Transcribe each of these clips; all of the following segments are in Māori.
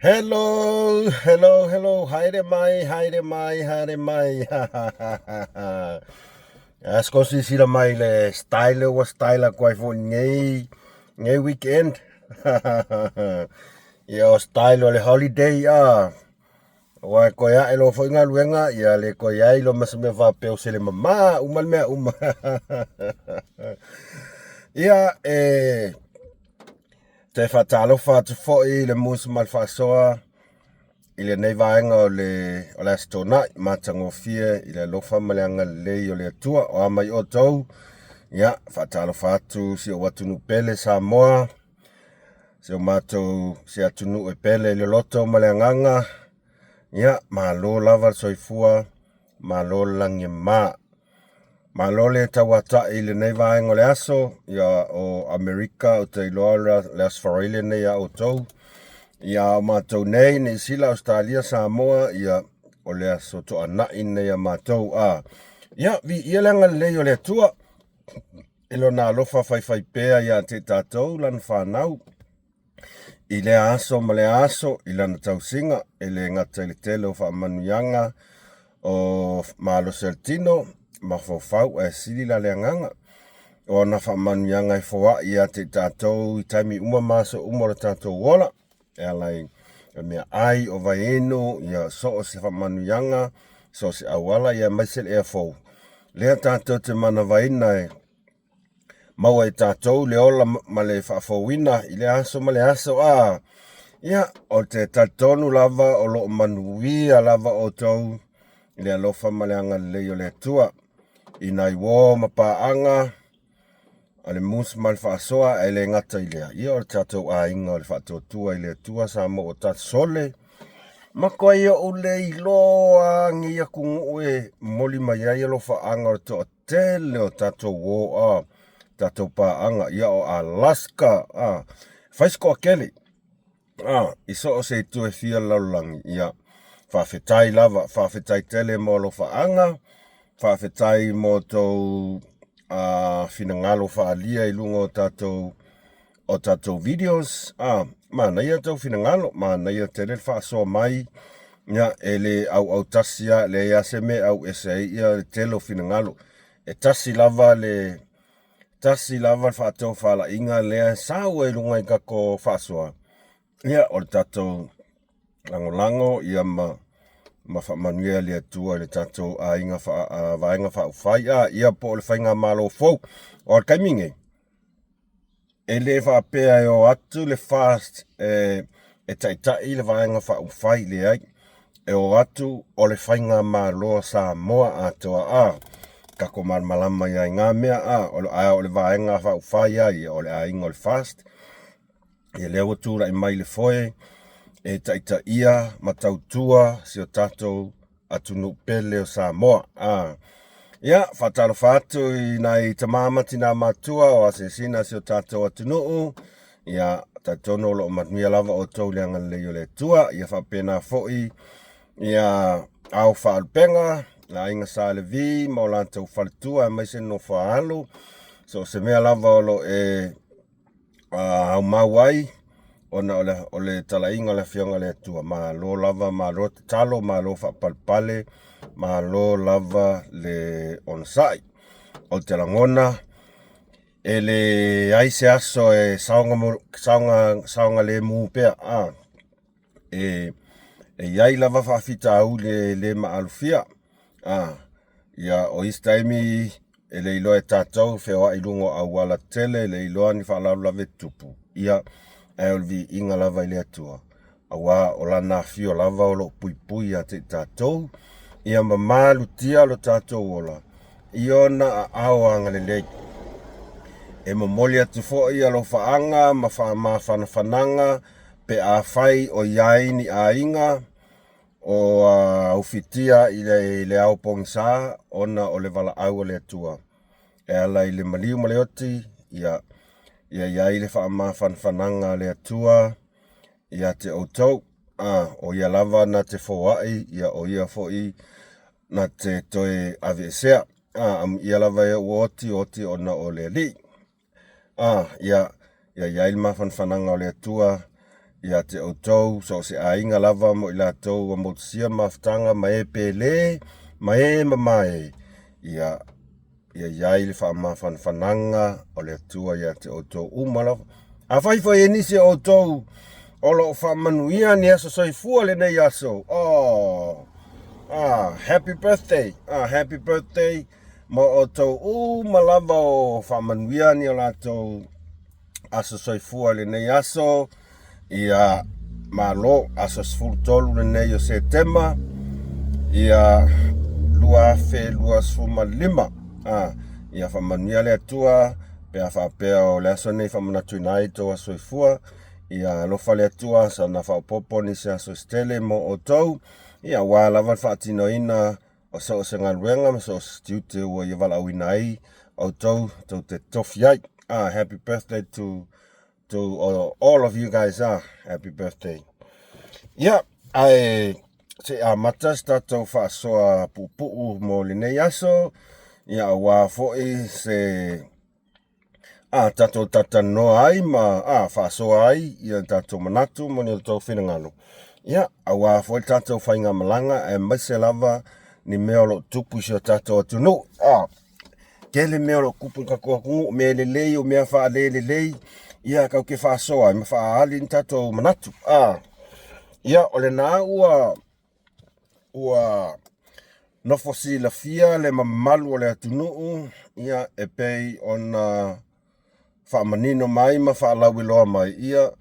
Hello, hello, hello. Haere mai, haere mai, haere mai. Asko si sira mai le style kwa fo ngei weekend. Yo style le holiday Wa ko ya elo fo nga luenga ya le ko ya ilo masme fa pe se le mama umal me Ya te fatalo fa te fo le MUSS MA LE FA'ASOA. Ile nei vaenga o le astona matangofie ile lofa maleanga lei o le atua o amai o tau ia fatalo fatu si o watunu pele Samoa si o matou si atunu e pele le loto maleanganga ia malo lava soifua malo langi malo le tawata ile nei vaenga o le aso ia o Amerika o te iloa le asfarile nei a o tau ia matou nei ni sila Australia Samoa ia o le aso to ana ina ia matou ia vi ia langa le o le tua ilo na lofa fai pea ia te tatou lan whanau i le aso ma le aso i lana tausinga i le ngata i le tele o whaamanuianga o Malo Sertino ma Faufau e sili la le anganga o na whaamanuianga i foa ia te tatou i taimi uma maso umora tatou wola alai mea ai o vaeno ia so o se whaamanuianga so se awala ia maisel e fou lea tātou te mana vaina maua e tātou le ola ma le whaafouina i le aso ma le aso ia o te tatonu lava o lo manuia lava o tau i le alofa ma le anga leo le tua i nai wō ma paanga o le MUSS MA LE FA'ASOA e le ngata i lea. Ia o le tātou inga o le whaatotua i le tua sa mo o tātou sole. Ma koe ia o le iloa ngi ia kungu e moli mai ai alo whaanga o to tele o tātou wō tātou paanga ia o Alaska. Whaisko a kele. Iso o se tu e fia laulangi ia. Whawhetai lava, whawhetai tele mo lo whaanga. Whawhetai mo tau finangalo whaalia i lunga o tātou videos. Mana ia tau finangalo, mana ia te rel whaasoa mai. Ia ele au tasia le ia se me au ese ia telo finangalo. E tasi lava whaatau whala inga lea sao e lunga i kako whaasoa. Ia o le tātou lango ia ma whaamanuia le atua le tātou vaenga whaufai ia po le whainga malo fau o le kaiminge e le whaapea o atu le fast e taitai le vaenga whaufai le ai e o atu o le whainga malo Samoa atoa kako malama ia ngā mea o le vaenga whaufai ia o le ainga o le fast e leo tūra i mai le foe e taita ia matautua si o tātou atunu pele o Samoa. Ia, whatalo whātu i nai tamama tina matua o asesina si o tātou atunuu. Ia, taitono lo o matmia lava o tau leanga leo le tua. Ia whapena foi. Ia, au whaalpenga. La inga sa le vi, maulantau whalitua e maise no whaalo. So se mea lava o lo au mauai. Ona ole talainga le fionga le tua ma lo lava ma lo talo ma lo whapalpale ma lo lava le onsai o te langona e le aise aso e saunga le mupea e iai lava whawhita au le maalufia ia o istaimi e le iloa e tātou whewa i lungo au wala tele le iloa ni whaalau lave tupu ia elvi inga lava i le atua. Awa o lana fio lava o lo pui a te tātou. Ia mamalu tia lo tātou ola. Iona a aoanga le lei. E mamoli atu fo ia lo faanga, ma whananga, pe a whai o iaini a inga, o ufitia i le au pongsa, ona o le wala au le atua. E ala i le maliu maleoti, ia ia le whananga le atua, ia te outou, o ia lava na te fōai, ia o ia fōi na te toe avesea, ia lava ia oti o na o le li. Ia ilma whananga o le atua, ia te outou so se ainga lava mo i lātou mo sia mafutanga ma e pele ma e mamae ia iai le whananga o le atua ia te outou umala a whaifo e nisi outou o lo whamanuia ni aso soifua le nei aso happy birthday happy birthday mo outou umalava o whamanuia ni o lātou aso soifua le nei aso ia malo aso sfurtolu le nei o September ia lua suma lima ia whamanuia le atua pea whapea o le aso nei whamanatu nai tō aso soifua ia lofa le atua sa na whaopopo ni se aso stele mo outou ia wā lava whaatino ina o so se ngaruenga ma so stiute ua ia wala au inai outou tau te tofi ai happy birthday to all of you guys happy birthday ia ai se matas tatou whaasoa pupu mo le nei aso ia wā foi se tatou tatanoa ai ma whaasoa ai ia tatou manatu mo ni tau whinangalo ia wā foi tatou whainga malanga e maise lava ni mea lo tupu si o tatou atunu kele mea lo kupu kakoa kungu mea lelei o mea wha lelei ia kau ke whaasoa ma wha ali ni tatou manatu ia ole nā ua nofo si la fia le mamalu o le atunuu ia e pei ona whaamanino mai ma whaalawi loa mai ia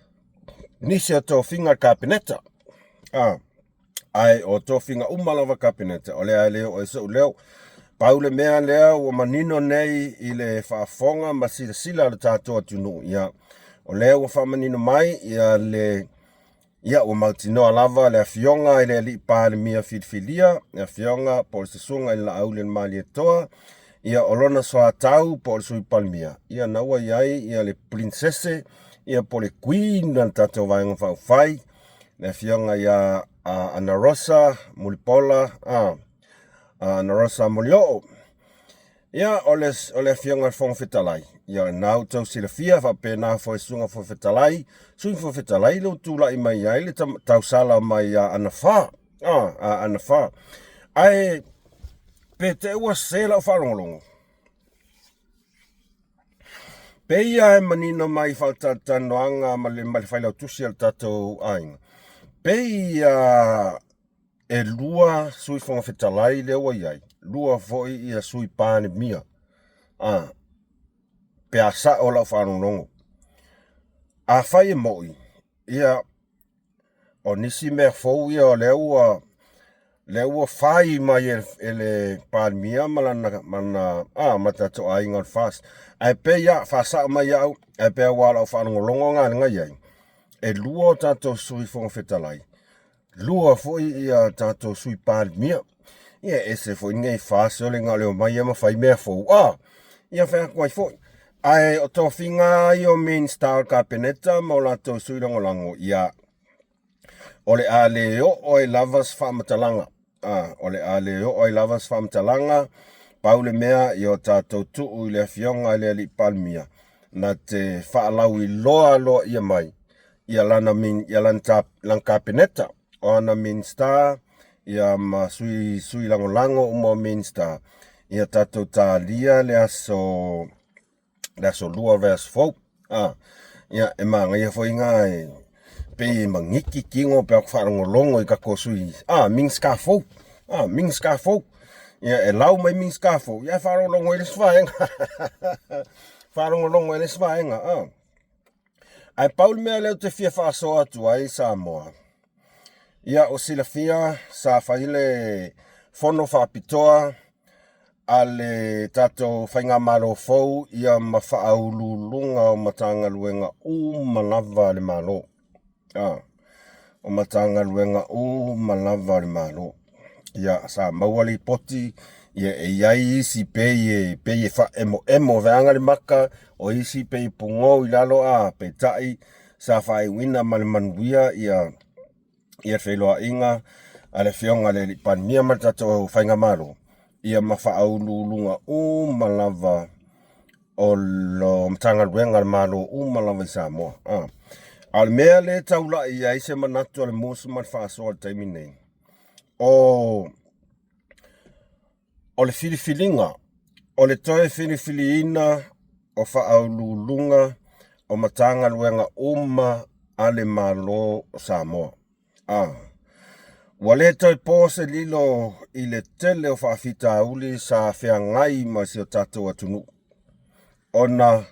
nisi o tō whinga kapineta ai o tō whinga umalawa kapineta o lea leo o iso leo paule mea lea o manino nei i le whaafonga ma sila le tātou atunuu ia o lea o whaamanino mai ia le ia o mautinoa lava le fionga ile li pa le mia filfilia le fionga po se sunga ila aule mali toa ia olona soa tau po sui palmia ia naua iai ia le princesse ia po le queen dan tato vai Faufau le fionga ia Ana Rosa Mulipola Ana Rosa Mulio ia ole fionga fong fitalai ia nau tau silafia fa pena fo sunga fo fitalai sui fo fitalai lo tula i mai ai le tau sala mai ana fa ana fa ai pete wa sela fa longo peia e manino mai fa tanoanga ma le faila tusi al tato ai peia e lua sui fo fitalai le wa ai lua foi ia sui pane mia peasa o la whanongo. A whai e moi, ia o nisi mea fau ia o leua whai mai e le palmia mana matato a inga fast. Ai pe ia whasa mai au, ai pe wala o whanongo longo ngā ngai ai. E lua tato sui fonga whetalai. Lua foi ia tato sui palmia. Ia ese foi ngai fast o le ngā leo mai ma whai mea fau. Ia whai kwai foi. Ai o tō whinga i o main star kapineta mo la tō suirongo lango ia ole a leo o e lavas whamatalanga ole a leo o e lavas whamatalanga paule mea i o tātou tuu i le fionga i le li palmia na te whaalau i loa ia mai ia lana lan kapineta o ana main star ia ma sui lango umo main star ia tātou tā lia le aso lua vers fau ia e manga ia foi ngai pe mangiki kingo pe wharongo longo i kako sui ming skafo ia e lau mai ming skafo ia wharongo longo i le swaenga wharongo longo i le swaenga ai paul mea leo te fia whaasoa tu ai Samoa ia o sila fia sa whaile fono whaapitoa ale tato whainga malo fau ia ma whaaululunga o matanga luenga malava le malo. O matanga luenga malava le malo. Ia sa mauali poti ia e iai isi peye wha emo veanga le maka o isi peye pungo i lalo pe tai sa whai wina male manuia ia wheloa inga ale fionga le panmia matato whainga malo. Ia mawhaaululunga malava o lo matanga ruenga malo malava i Samoa. Al mea le taula ia ise manatu ale MUSS Ma Le Fa'asoa le taimi nei. O le filifilinga, o le toe filifiliina o whaaululunga o matanga luenga uma ale malo o Samoa. Wale toi pose lilo I le tele o whaafita uli sa whea ngai ma si o tatou atunu. Ona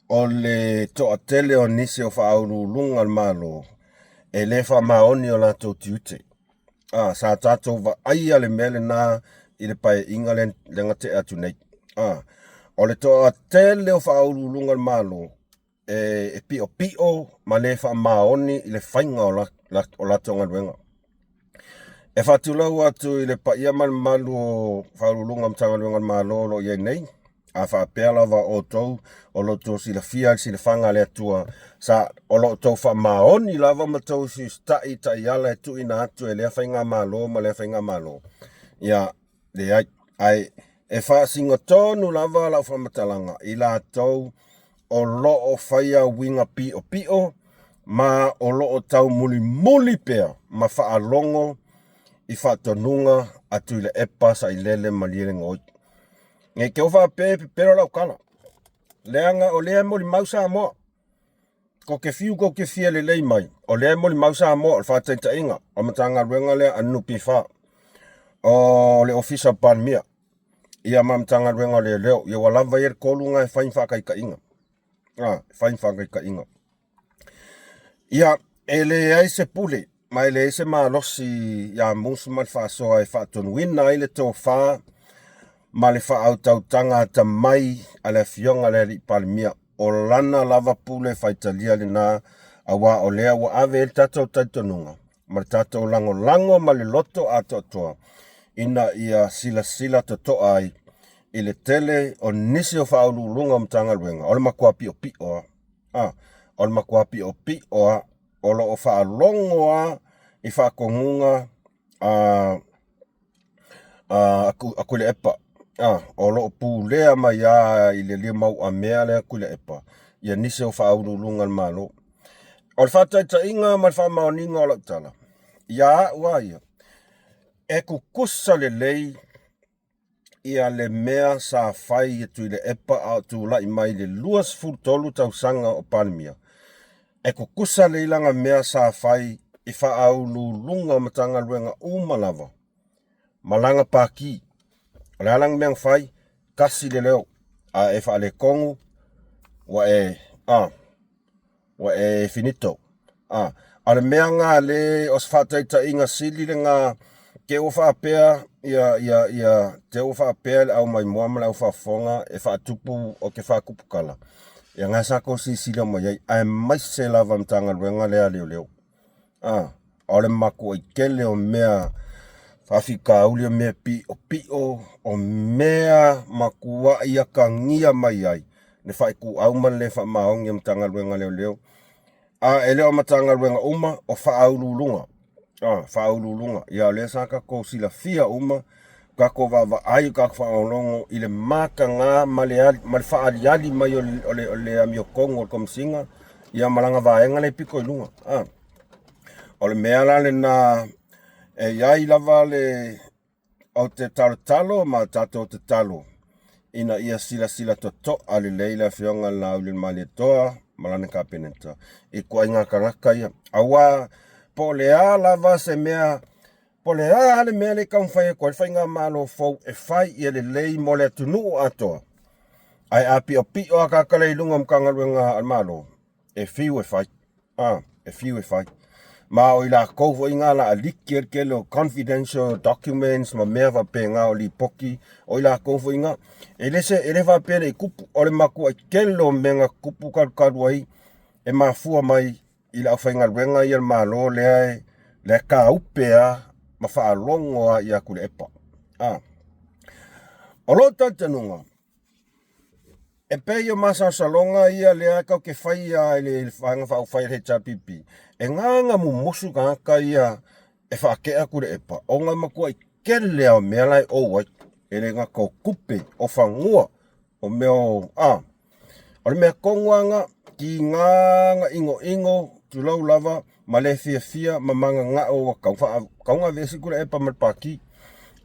o le toa tele o nisi o whaaululunga al malo e le wha maoni o lato tiute. Sa tatou wa aia le mele na I le pai inga lenga te atu nei. O le toa tele o whaaululunga al malo e pio ma le wha maoni I le whainga o lato ngaruenga. E whatulau atu I le paia malu o whaululunga mtanga luenga malo lo iei nei. A whaapela wa o tau o lo tau si la fia si le whanga le atua. Sa o lo tau wha maoni lava ma tau si stai ala e tu ina atu e lea whainga malo ma lea whainga malo. Ia le ai e wha singa tonu lava la whamatalanga I la tau o lo o whaia winga pio ma o lo o tau muli pea ma wha alongo I whatonunga atu I le epa sa I lele ma liere ngoi. Nge ke ofa pero lau kala. Leanga o lea mo li mausa mo. Ko ke fiu ko ke fia le lei mai. O lea mo li mausa mo al whataita inga. O matanga ruenga lea anu pifa. O le ofisa panmia. Ia matanga ruenga le leo. Ia walava yer kolunga e whain whakai ka inga. Whain whakai ka inga. Ia ele ai se pule. Ma ele se malosi ia MUSS Ma Le Fa'asoa e whatonuina I le tō wha. Ma le whaautautanga ta mai a le fionga le ri palmia o lana lava pule whaitalia le nā awa o lea wa ave el tatou taitonunga. Ma le tatou lango ma le loto a toa. Ina ia sila totoa ai I le tele o nisi o whaululunga mtanga luenga. O le makua pio. O le makua pio o lo o whaalongoa I whaakongunga aku le epa. O lo pulea mai I le limau a mea le aku le epa. Ia nise o whaaululunga malo. O le whataita inga ma le whaamaoninga o lautala. Ia ia. E kukusa le lei ia le mea sa whai tu le epa au tu lai mai le luas fultolu tausanga o palmia. E kukusa le ilanga mea sa whai I whaaululunga matanga luenga umalava. Malanga paki. O le alang meang whai, kasi le leo. E wha le kongu, wa e finito. A le meanga le os whataita inga sili le ngā ke o whaapea, ia te o whaapea le au mai muamala au whaafonga, e whaatupu o ke whaakupukala. Ia ngā sako si sila mai ai, ai mai se lava mtanga luenga lea leo. O le maku I kele o mea whawhika uli o mea pio o mea makua ia ka ngia mai ai. Ne whaiku auman le wha maongi o mtanga luenga leo. E leo matanga luenga uma o whaaululunga. Whaaululunga. Ia le saka ko sila fia uma kako wawa ai kako whaolongo I le maka ngā male whaaliali mai o le amio kongo o komsinga. Ia malanga vaenga le piko I lunga. O le mea la le na iai lava le o te talo ma tato te talo. Ina ia sila toto ale leila fionga la uli mali toa malane ka penenta. I kua inga karaka ia. Awa po lea lava se mea po lea le mea le kaumwhai ko le whainga malo fau e whai ia le lei mo le tunu atoa. Ai api o pio a kakalei lunga mkangaruenga al malo. E fiu e whai. E fiu e whai. Ma o ila koufo inga la alikir kelo confidential documents ma mea wa penga o li poki o ila koufo inga e le wa pere I kupu o le maku ai kelo menga kupu karu ai e mafua mai ila au whainga ruenga I al malo le ka upea ma whaalongoa I aku le epa. O lo tantanunga e pei o masa salonga ia lea kau ke whai ia le whanga whau whai he tapipi. E nganga mu mosu ka ia e whakea kure epa. O ngā makua I kele au mea lai o wai. E le ngā kau kupe o whangua o mea o. O le mea konguanga ki nganga ingo tulau lava ma le fia ma manga nga'o wa kaunga vesi kula e pa malpaki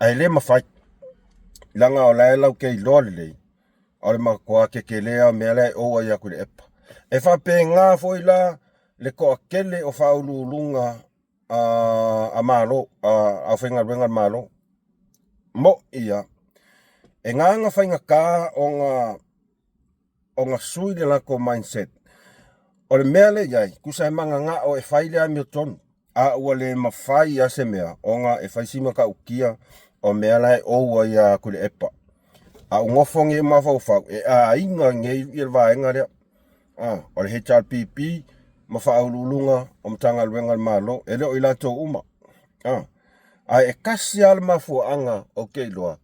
ai le mafai langa o lai lau kei lole le ole ma kwa ke lea mele o ia kule epa e fa pe nga foi la le ko akele o fa ululunga a malo a fenga venga malo mo ia e nga fainga ka o nga sui de la ko mindset o le mele yai kusa manga nga o e faile a milton a wale mafai a se mea o nga e faisima ka ukia o mele o ia kule epa a ngofonge ma Faufau e a inga ngei i vaenga rea o le HRPP ma faululunga o mtanga luenga malo e leo ilato uma a e kasi al mafuanga o keiloa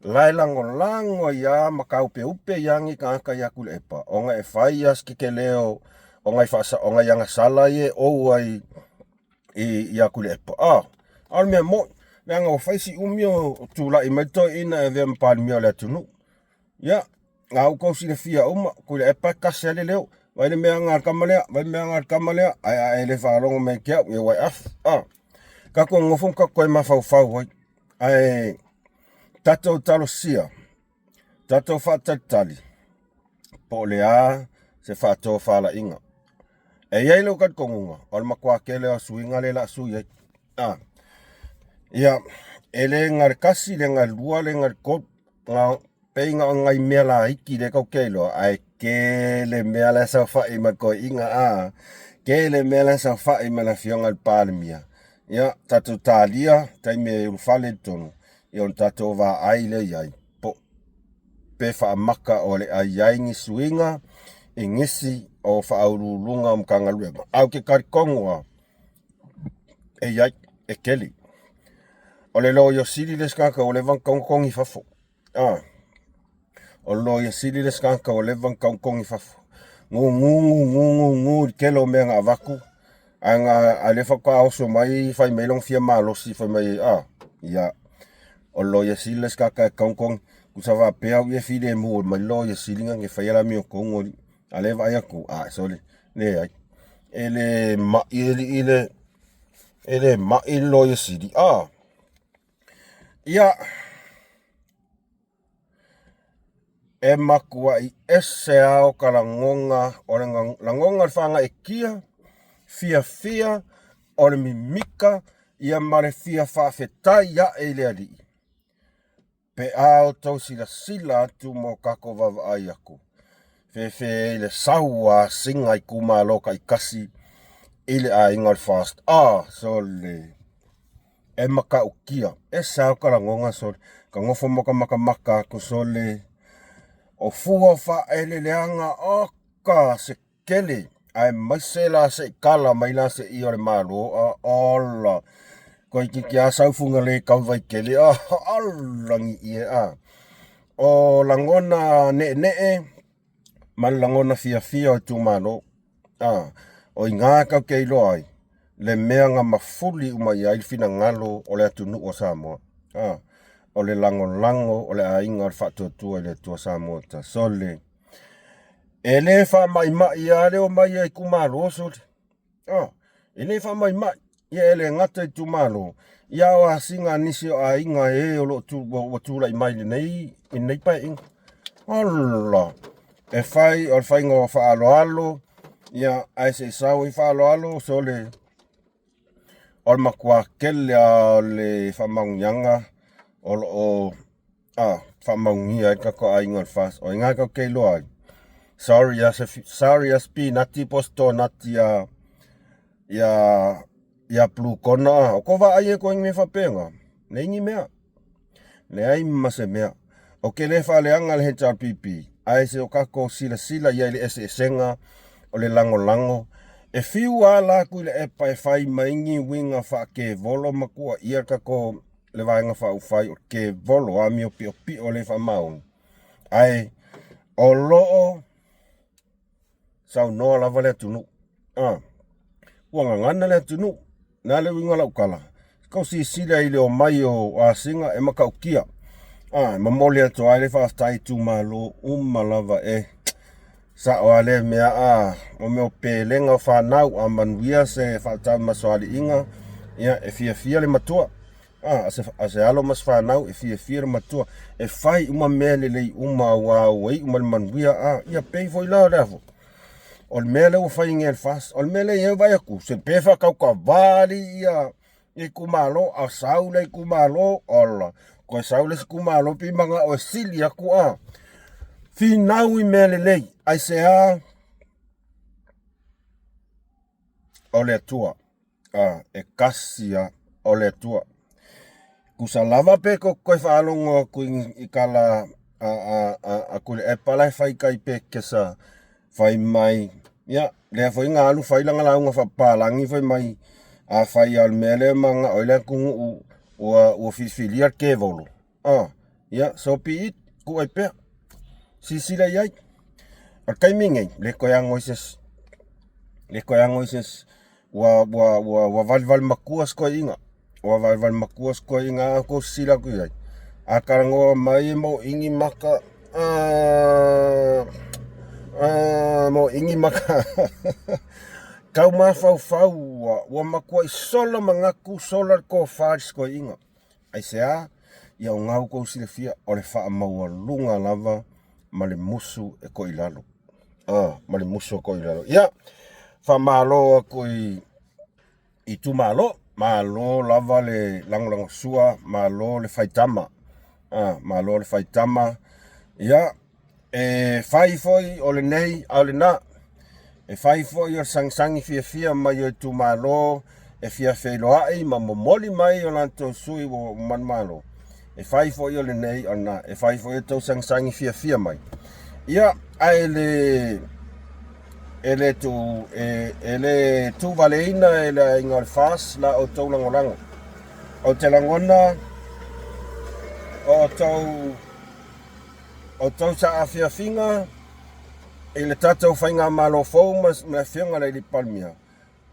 lai lango ya makau pe upe yangi ka ya kule epa o nga e faias ke leo o nga fasa o nga yanga sala ye o ai i ya kule epa al me mo nanga o faisi umio tula i maito ina e vem palmio le tunu ya ngau ko si le fia uma kule epa kasi leo vai le mea ngar kamalea ai le whaalongo me kia e wai ka ko ngofum ka koe ma Faufau ai tatou talosia tatou whaatatali po lea se whaatou whaala inga e iei leo kat kongunga o le makua kele o suinga le la sui ia e le ngar kasi le ngar lua le ngar kot nga peinga o ngai mea la hiki le kau keilo ai ke le mea la sa whai ma ko inga ke le mea la sa whai ma la fionga al palmia ia tatou talia taime ulfale tonu ia on tatou wa ai le iai po pe wha maka o le ai aingi suinga e ngisi o wha aurulunga mkanga luema au ke karikongoa e iai e keli o le lo yo sili le skaka o le van kongi fafo o lo yo sili le skaka o le van kongi fafo ngu kelo me nga avaku anga ale fa ka oso mai fai melong fia malo si fai mai ia o lo yo sili le skaka kong kusava pe au ye fide mo mai lo yo sili nga fai la mi kongo ale va ya ku sole le ai ele ma lo yo sili ia e makua i ese ao ka langonga o le langonga whanga e kia fia o le mimika ia mare fia whawhetai ia e le ali pe ao tau sila tu mo kako vava ai aku fe le saua singa i kumaloka i kasi ile a ingal fast so le e maka ukia e sao ka langonga so ka ngofo maka ko sole o fua fa ele leanga ka se kele ai masela se kala mai la se i o le malo ola ko ki a sau funga le kau vai kele alangi ia o langona ne man langona fia o tu malo o inga ka ke loi le meanga mafuli uma ia i fina ngalo o le atunu o Samoa o le lango o le ainga o whatuatua i le tua Samoa ta sole e le wha mai ia leo mai e kumalo so e le wha mai ia ele ngata i tu malo ia o singa nisi o ainga e o lo tu lai mai nei in nei pa inga Allah e fai o fai ngo fa alo ia ai se sau i fa alo so le o makua kele le fa mangyanga o fa mangia ka ko ainga fast o inga ka ke lo sorry as pi nati posto nati ya plu kona o ko va ai ko ngi fa penga nei ngi mea le ai mase mea o ke le fa le anga le HRPP ai se o ka ko sila ia le senga o le lango e fiu ala ku le e pai fai maingi winga fa ke volo makua ia ka ko le vaenga fa ufai o ke volo a mi o pi o le fa mau ai o lo sau no la vale tunu wanga ngana le tunu na le winga la ukala ko si sila ile o mai o asinga e maka ukia mamole to ai le fa stai tu malo lava sa o ale mea o me o pelenga o whanau a manuia se whaatau masoali inga ia e fia le matua ase alo mas whanau e fia le matua e whai uma mea lei uma wei uma le manuia ia pei foi lao lefo o le mea leo whai ngel fast o le mea leo vai aku se pefa kau ka vali ia i kumalo a saule i kumalo ola ko saule si kumalo pi manga o sili aku finau i mea lei ai se o le atua e kasia o le atua kusa lava pe ko koe whaalongo ku i kala ku le epala whai kai pe kesa whai mai ia lea whai ngā alu whai langa launga whapalangi whai mai whai al mele manga o le kungu ua whiwhilia ke volo ia so pi it ku ai pe sisila iai ar kai mingei le koe angoises wa val makuas ko inga wa val makuas ko inga ko sila ku iai akarango mai mo ingi maka mo ingi maka kau ma Faufau wa makua i sola mangaku solar ko fars ko inga ai sea ia ngau ko sila fia o le wha maua lunga lava ma le musu e ko ilalo ma le musu ko ilalo ia fa malo ko i tu malo lava le langolango sua malo le faitama malo le faitama ia e fai foi o le nei au le na e fai foi o sangsangi fia mai o tu malo e fia feiloai ma momoli mai o lanto sui o man malo e fai foi o le nei o na e fai foi o tau sangsangi fia mai ia ai ele tu valeina ele ingal fas la o tau langolango o te langona o tau sa afia finga ele tatau whainga malo fau mas me finga le li palmia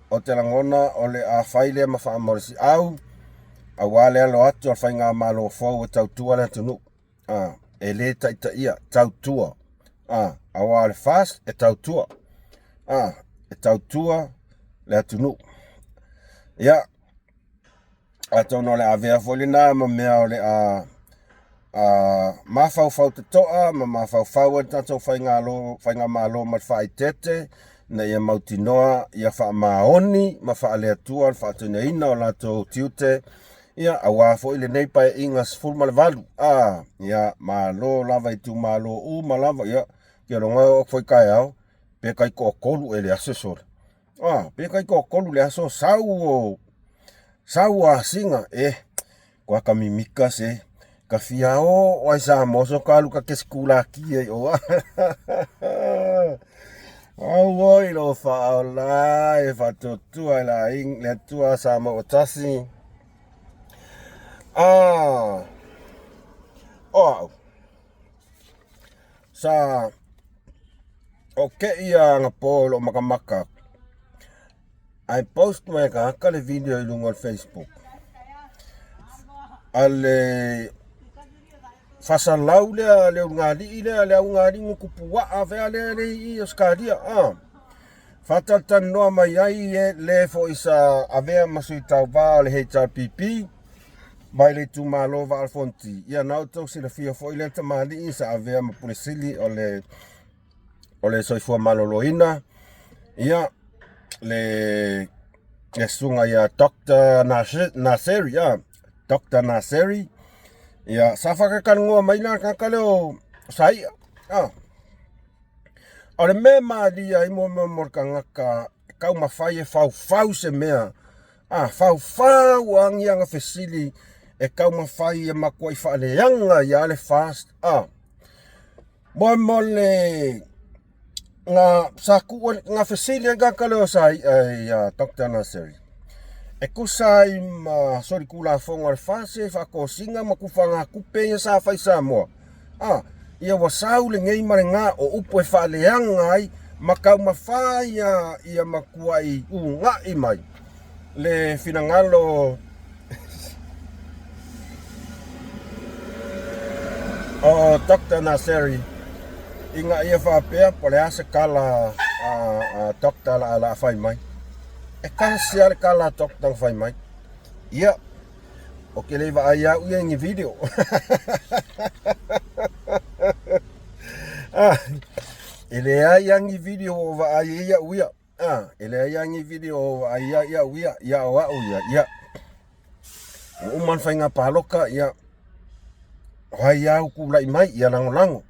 o te langona o le a whaile ma wha amorisi au a wale alo atu a whainga malo fau o tau tua le tunu ele taita ia tau tua a wale fast e tau tua e tau tua le tunu ia a tono le avea folina ma mea o le ma Faufau te toa ma Faufau e tatou whainga malo ma whai tete na ia mautinoa ia wha maoni ma wha alea tua wha tuna ina o lato tiute ia a wafo ile nei pae ingas full malvalu ia malo lava i tu malo ma lava ia kia ronga o foi kai au pe kai ko kolu ele asesor pe kai ko kolu le aso sau a singa kwa kamimika se ka fia o ai sa moso kalu ka keskula ki o oi lo fa la e fa tu ala in le tua sa mo tasi sa ia nga polo makamaka ai post mai ka le video i lungo Facebook ale fasalau le ngadi le ngadi ngupua ave le i skadia fatal no mai ai le fo isa ave masuita va le HRPP mai le tu malo va alfonti ia na auto se le fia fo ile ta mali isa ave ma pulisili o le soifua maloloina ia le sunga ia Dr. Naseri Dr. Naseri ia safaka kangoa maila kakaleo sai ore me malia i mo morkanga ka kau mafai e Faufau se mea Faufau angianga fesili e kau mafai e makua i whaaleanga i ale fast mo le nga saku nga fesili nga kaleo sai Dr. Naseri e kusai ma sori kula fonga le fase fa ko singa ma kufanga kupe sa fa isa mo ia wasau le ngei marenga o upo e fa leanga ai makau mafai ia makuai unga i mai le finangalo Dr. Naseri inga ia whapea, pole ase kala dokta la whai mai. E kasi ale kala dokta whai mai. Ia, o ke lewa ai au ia ingi video. Ele ai angi video o wa ai ia uia. Ele ai angi video o wa ai ia uia. Ia o au ia. Ia. O man whainga paloka ia. Hai au kula i mai ia lango.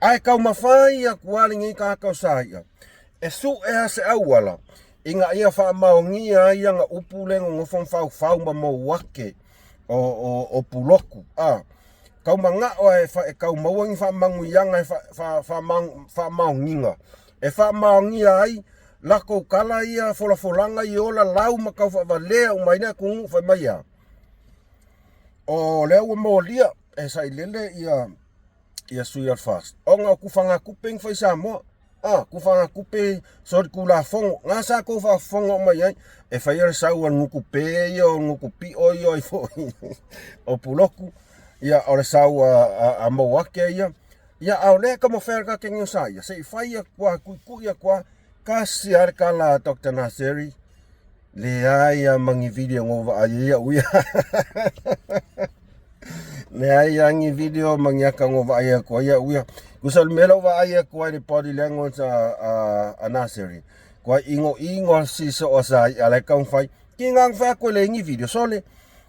Ai kau mawhai ia kualingi i kakau sa ia. E su e hase au ala. Inga ia wha maongia ia nga upulengo ngofong Faufau ma mo wake o puloku. Kau mangao e kau mawangi wha mangu ianga e wha maonginga. E wha maongia ai lako kala ia folanga i ola lau ma kau wha valea umaina kungu wha mai ia. O leo ua mo lia e sa ilele ia sui al fast. O nga kufanga kupeng wha isa moa. Kufanga kupe sori kula fongo. Nga sa ko wha fongo mai ai. E wha ia sau an nguku pe ia o nguku pi o ia i fo. O puloku. Ia ole sau a mo wake ia. Ia au le ka mo wherka ke ngiu sa ia. Se i whai ia kua kuiku ia kua. Kasi ar kala Dr. Naseri. Le ai a mangi video ngova ai ia uia. Le ai angi video mangi aka ngova ai ia kua ia uia. Kusal melo wa ai ia kua ni podi lengo a Naseri. Kua ingo si so o sa ia le kaung whai. Kingang wha kua le ingi video sole.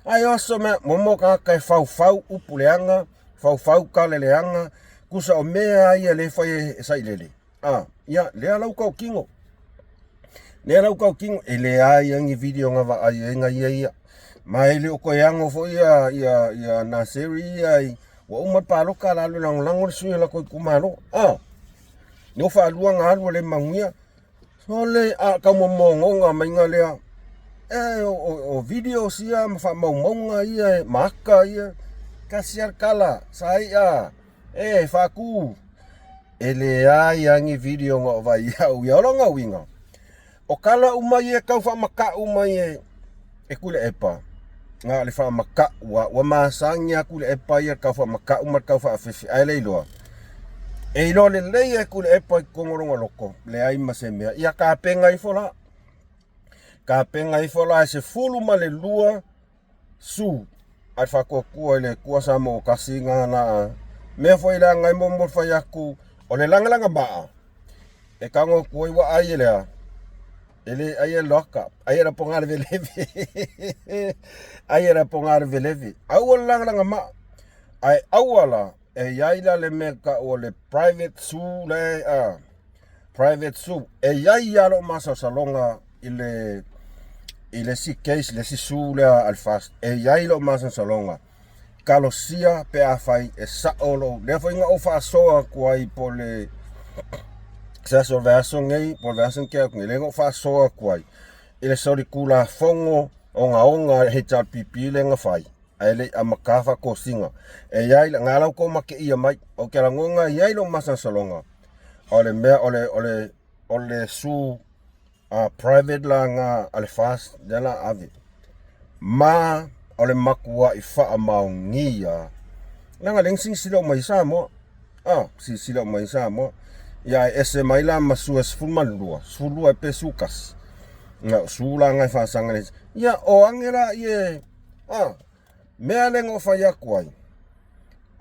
Ai oso me momo ka kai Faufau upuleanga. Faufau ka leleanga. Kusa o mea ia le whai e sa ilele. Ia lea lau kau kingo. Lea lau kau kingo. E le ai angi video nga wa ai e nga ia. Mai le o koe ango fo ia Naseri ia. Wa umat paloka lalu lango suya la koe kumalo. Ni ofa alua nga alua le manguia. So le kau momongo nga mainga lea. O video sia ma maunga ia maka ia. Kasiar kala sai faku. Ele ai angi video nga va ia longa winga. O kala umai e kau fa maka umai e kule epa. Nga le fa maka wa masangnya kule epa ia kau fa maka umat kau fa fefi ai le loa. E lo le e kule epa kongoronga loko. Le ai masemea ia ka penga i fola. Ka penga i fola se fulu ma le lua su. Ai fa kua le kua sa mo kasinga na me foi la ngai mo fa yaku o le langa ba. E kango koi wa ai le. Ele ai loka, ai era pongar velevi. Ai era pongar velevi. Au langa ma. Ai awala e yaila le meka o le private su le private su. E yaila masa salonga ile si case le si su le al fast. E yaila masa salonga. Kalosia pe afai e saolo. Le foi nga ofa soa kuai pole sa so verso ngai por verso ke ak le ngo fa so kwai ile sori kula fongo onga he chat pipi le nga fai ele amakafa ko singa e yai la ngala ko make ia mai o ke la ngonga yai lo masa salonga ole me ole su private la nga al fast dela ave ma ole makua i fa maungia nga leng sing silo mai sa mo si silo mai sa mo ya ese maila masuas fulmalua sulua pesukas nga sula ngai fa sangane ya o angera ye mea lengo fa ya kwai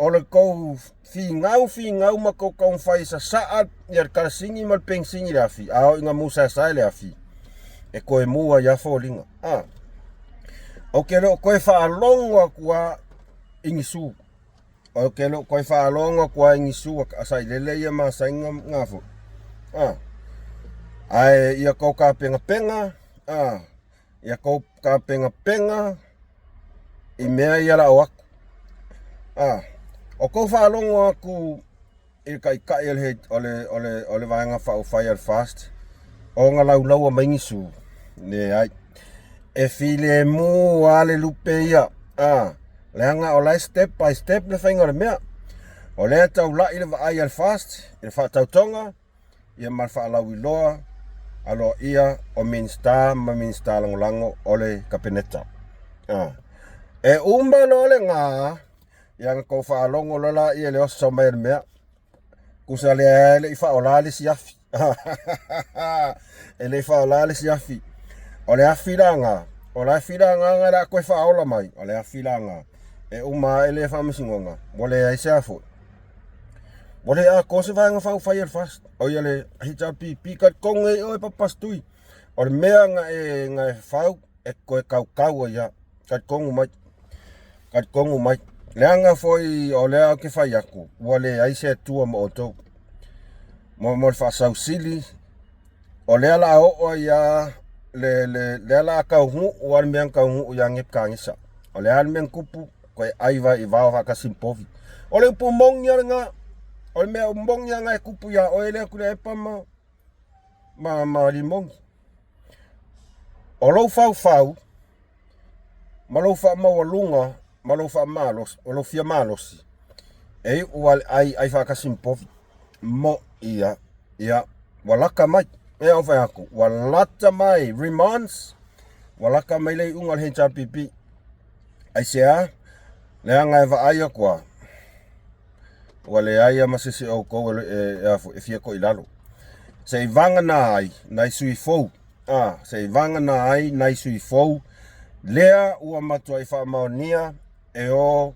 ole ko fi ngau ma ko fai sa saat ya kalsingi mal pensingi la fi nga musa sa le afi e ko e mua ya folinga o ke lo ko fa longo kwa ingisu o ke lo koi fa longa kwa ngisu asai lele ia ma sainga ngafo ai ia ko ka penga ia ko ka penga i mea ia la wak o ko fa longa ku i kai ele ole vanga fa o fire fast o nga lau mai ngisu ne ai e file mu ale lupe ia Leanga o lai step by step le whainga le mea. O lea tau la ile wa ai al fast, ile wha tau tonga, ia mar wha alau i loa, alo ia o minsta lango ole kapeneta. E umba no le ngā, ia ko wha alongo lola ia le osa mai le mea. kusa le I whaola le si afi. E le whaola le si afi. O le awhiranga. O le awhiranga ngā rā koe whaola mai. O le awhiranga. E uma e le whamasingonga. Mo le ai sea fo. Mo le a kose vanga Faufau al fast. O ia le HRPP kat konge o e papastui. O le mea ngā whau e koe kau ia. Kat kongu mai. Kat kongu mai. Leanga foi o lea ke whai aku. Ua le ai se tua mo o tau. Mo le whaasau sili. O lea la o ia le la kauhu. Ua le meang kauhu ia ngep kangisa. O lea le meang kupu. Koe aiva I vau haka simpovi. O le upu mongia nga. O le mea mongia nga e kupu ia. O lea kule epa ma li mongi. O lou Faufau. Ma lou wha mawalunga. Ma lou wha malos. O lou fia malosi. E ua ai haka simpovi. Mo ia. Ia. Walaka mai. E au whai aku. Walata mai. Remands. Walaka mai lei unga le HRPP. Ai sea. Lea ngai wa aia kua. Ua le aia masisi au kou e fia ko I lalo. Se I vanga na ai. Nai sui fou. Se I vanga na ai. Nai sui fou. Lea ua matua I wha maonia. E o.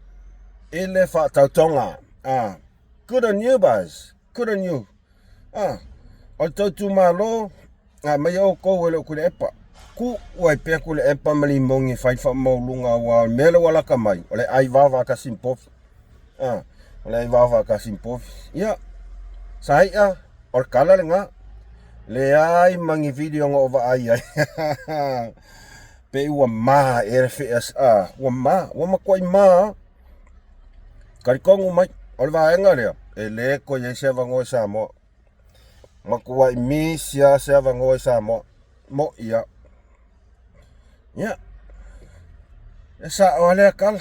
Ele wha tautonga. Good on you, boys. Good on you. O tautu malo. Mai au kou e leo kule epa. Ku ua pea kule epa mali mongi whai wha maulunga wa mele walaka mai. O le ai wawa ka simpofi. O le ai wawa ka simpofi. Ia. Saia. O le kala le nga. Le ai mangi video nga ova ai ai. Pe ua maa ere whias Ua maa. Ua makwai maa. Karikongu mai. O le vaenga lea. E le ko ye se vangoe sa mo. Makuai mi sia se vangoe sa mo. Mo ia. Ia. E sa o lea kala.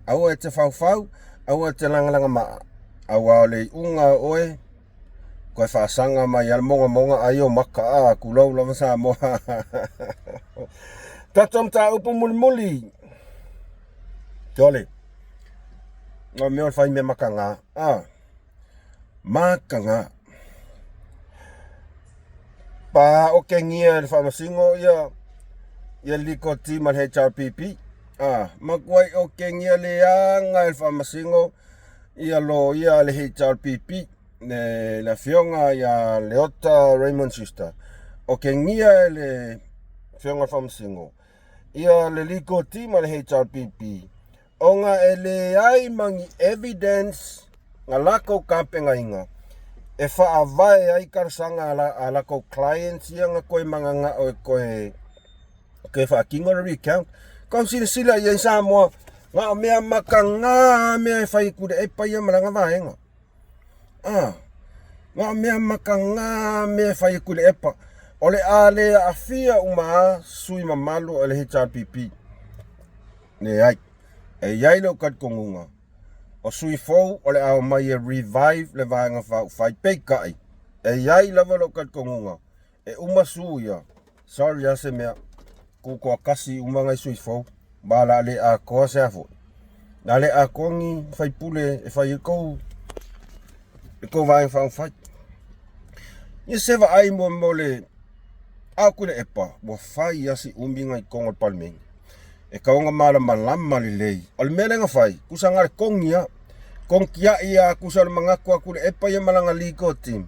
Au e te Faufau. Au e te langalanga maa. Au au le unga oe. Koe whaasanga mai al monga ai o maka kulau lava sa mo. Tatam ta upu muli. Tole. Ngā mea whai me makanga. Makanga. Pa o ke ngia le whamasingo ia. Ia liko tima le HRPP. Makuai o ke ngia le anga le whamasingo. Ia lo ia le HRPP. Ne la fionga ia Leota Raymond Sister. O ke ngia le fionga whamasingo. Ia le liko tima le HRPP. O ngā e le ai mangi evidence ngā lako kāpenga inga. E whaavai ai karasanga a lako clients ia ngā koe manganga o koe whaakingo na recount. Kau sila ia sa mua ngā mea maka ngā mea e whai kude e pai ia maranga vaenga. Ngā mea maka ngā mea e whai kude e pa. O le ale a fia uma sui mamalu o le HRPP. Ne ai. E iai leo kat kongunga. O sui fou o le au mai e revive le vaenga whai peikai. E iai lava leo kat kongunga. E uma suia. Sorry ase mea. Kuko kasi umangai sui fou. Bala le a koa se afo. Na le a kongi whai pule e whai kou. E kou vaenga whai. Ia sewa ai mo le. A kule epa. Wa whai asi umbinga I konga palmengi. E kaunga malama li lei. O le melenga whai, kusa ngare kongia. Kongia ia kusa le mangakua kule epa ia malanga liko team.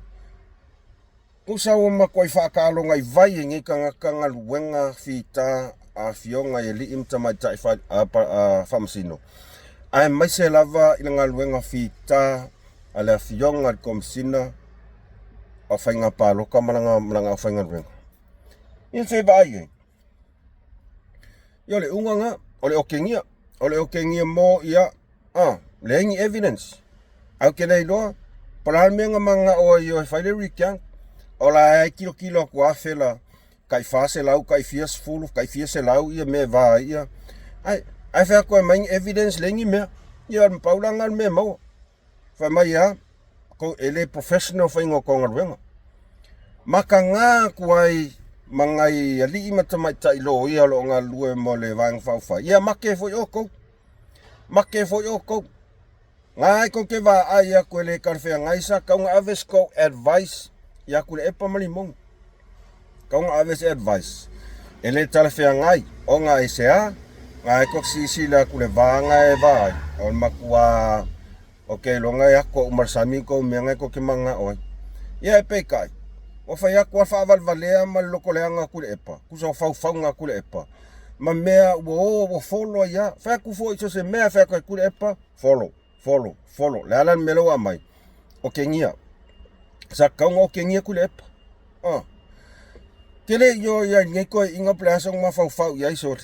Kusa o makwai whaakalonga I vai e ngika ngaka luenga fita a fionga e li imta mai tai whamasino. Ai mai se lava ila ngā luenga fita a le fionga komsina a whainga paloka malanga whainga luenga. Ia se vai e. Ia le unga nga, o le okengia mo ia, le ingi evidence. Au ke nei loa, parahal mea nga manga o i o whaile rikiang, o la ai kilo kua whela, kai whaase lau, kai fias fulu, kai fiase lau, ia me vaa ia. Ai whea koe mai evidence le ingi mea, ia mpaulanga mea mau. Wha mai ia, ko ele professional whaingo konga ruenga. Maka ngā kuai, mangai ali mata mai tai lo ia lo nga lue mo le vang Faufau. Ia make foi oko. Ngai ko ke va ai aku le karfea ngai sa kaunga aves ko advice ya ku le epa malimong. Kaunga aves advice. Ele tarfea ngai o ngai sea ngai ko sisi la ku le vanga e vai. O makua okay longa ya ko umarsami ko menga ko ke manga o. Ya e pekai. O fa ya ko fa valvalea mal lokoleanga ku le epa. Ku so Faufau nga ku le epa. Ma mea o follow ya. Fa ku fo iso se mea fa ko ku le epa follow. Le alan melo a mai. O kengia. Sa kaunga o kengia ku le epa. Tele yo ya ngai ko inga plaza ma Faufau ya iso.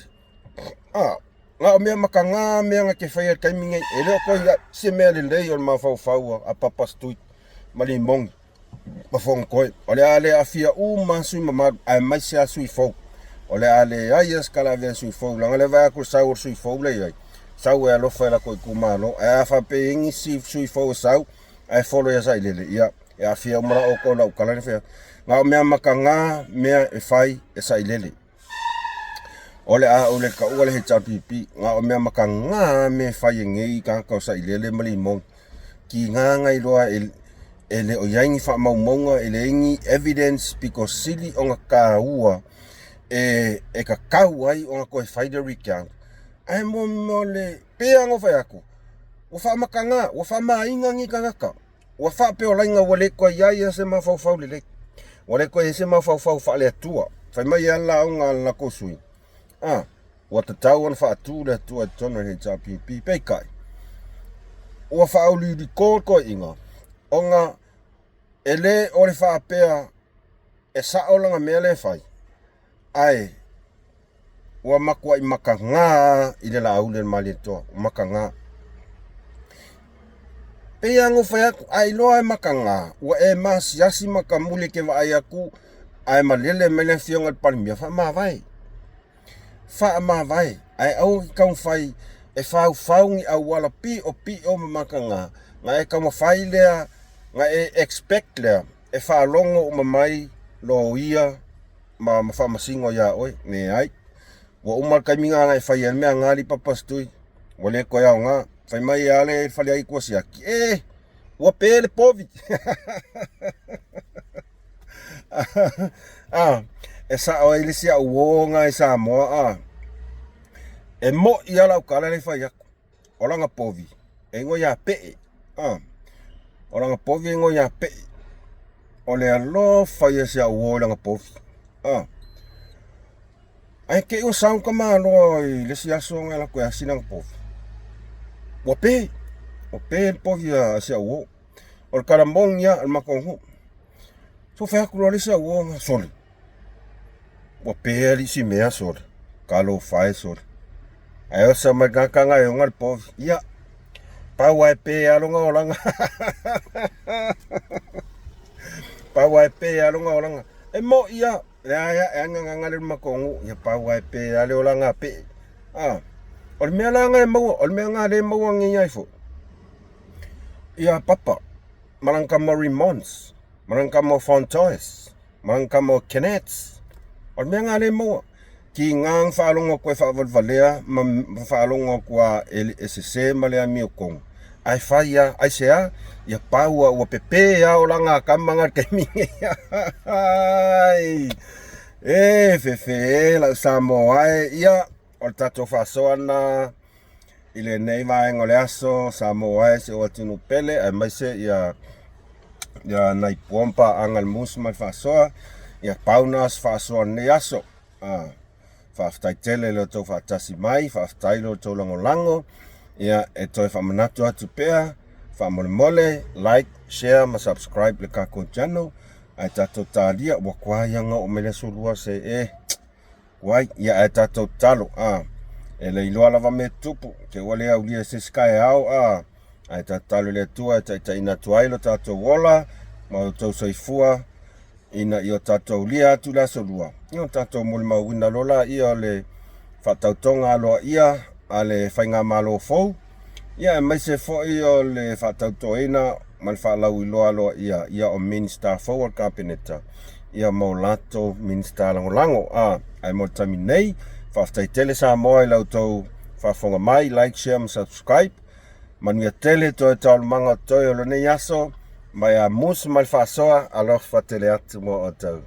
Nga o mea makanga mea nga ke whaia kai mingai. Ele o ko ya se mea le lei o ma Faufau a papastui. Malimong. Mafong koe. O le ale a fia masui mamadu. Ai mai se a sui fau. O le ale ai skala vea sui fau. Langa le vai aku sau sui fau le ai. Sau e alofa e la koe kumalo. E a whape ingi si sui fau sau. Ai follow ya sai lele. Ia. E a fia umara o ko lau kalane whea. Nga o mea makanga mea e whai e sai lele. Ole a ole ka ua le he tapipi. Nga o mea makanga mea whai e ngei ka sai lele malimong. Ki ngā ngai loa ele o yaingi wha maumonga ele ingi evidence piko sili o ngā ka ua e ka kau ai o ngā koe whaida recount. Ai mo le pea ngo whai ako. Wa wha makanga, wa wha mainga ngi kangaka. Wa wha peo lainga wale koe iaia se ma Faufau lele. Wale koe se ma Faufau wha le atua. Whai mai ala o ngā la kosui. Wa te tau an wha atu le atua tona he tapipi pei kai. Wa wha au li kōr koe inga. O ngā ele o le wha apea e saolanga mea le whai. Ai, wa makua i maka ngā i le la au le mali toa. Maka ngā. Pea ango whai aku, ai loa e maka ngā. Wa e maa siasi maka mule ke wa ai aku. Ai malele mele fionga parimia. Wha maa vai. Wha maa vai. Ai au i kaun whai e Faufau ngi au wala pi o maka ngā. Nga e kama whai lea. Nga e expect lea. E whaalongo o mamai lo ia. Ma whamasingo ya oi. Ne ai. Wa umar kai minga ngai whai an mea ngāli papastui. Wale koe au ngā. Whai mai ale whali ai kua siaki. Wa pēle povi. E sa o ili sia uonga e sa moa. E mo i ala ukala le whai aku. Oranga povi. E ngo ya pee. Oranga povi e ngo ya pee. O le alo whai e sia uo oranga povi. Ai ke o saun ka maa loa i le sia songa la koe asinang povi. Wa pee. Wa pee povi a sia uo. O le karamong ia al makongu. So whai aku loa le sia uo nga soli. Wa pee ali si mea soli. Kalo whai soli. Ai o sa mai kakanga e onga le povi. Ia. Pau ai pē alonga o langa. Pau ai pē alonga o langa. E mo ia. Rea e anga ngangale makongu. Ia pau ai pē ale o langa pē. O le mea langa e maua. O le mea ngā le maua ngi iai Ia papa. Marangkama Remons. Marangkama Fontois. Marangkama Kenets. O le mea ngā le maua. Ki ngang whaalonga koe whaavalvalea. Ma whaalonga kua e se ma lea mi o kongu. Ai whai a, ai sea, ia paua ua pepe a o langa kamanga ke minge. Fefe, la Samoa ia, o tato whasoa na, ile nei vaenga le aso, Samoa se o atinu pele, ai mai se ia nai pompa angal MUSS Ma Le Fa'asoa, ia paunas whasoa ne aso. Whaftai tele leo tau whaatasi mai, whaftai leo tau lango, ia e toi whamanatu atu pea, whamole, like, share, ma subscribe le kako channel, ai tato talia, wakwaianga o mele surua se wai, ia e tato talo, e le iloa lava me tupu, ke wale au lia se sky au, ai tato talo le tua, ta ina tuailo tato wola, ma o tau saifua, ina i o tato lia atu la surua, i o tato muli mawina lola, ia le whatautonga aloa ia, ale whainga malo fau. Ia mai se foi o le whatautoina man whalau i loa loa ia o Minister fau al kabineta. Ia mo lato Minister lango. Ai mo tami nei. Whaftai tele sa moa i lau tau whafonga mai, like, share, subscribe. Manuia tele toi taulumanga toi o lenei aso, mai a MUSS ma le fa'asoa, alofa tele atu mo o tau.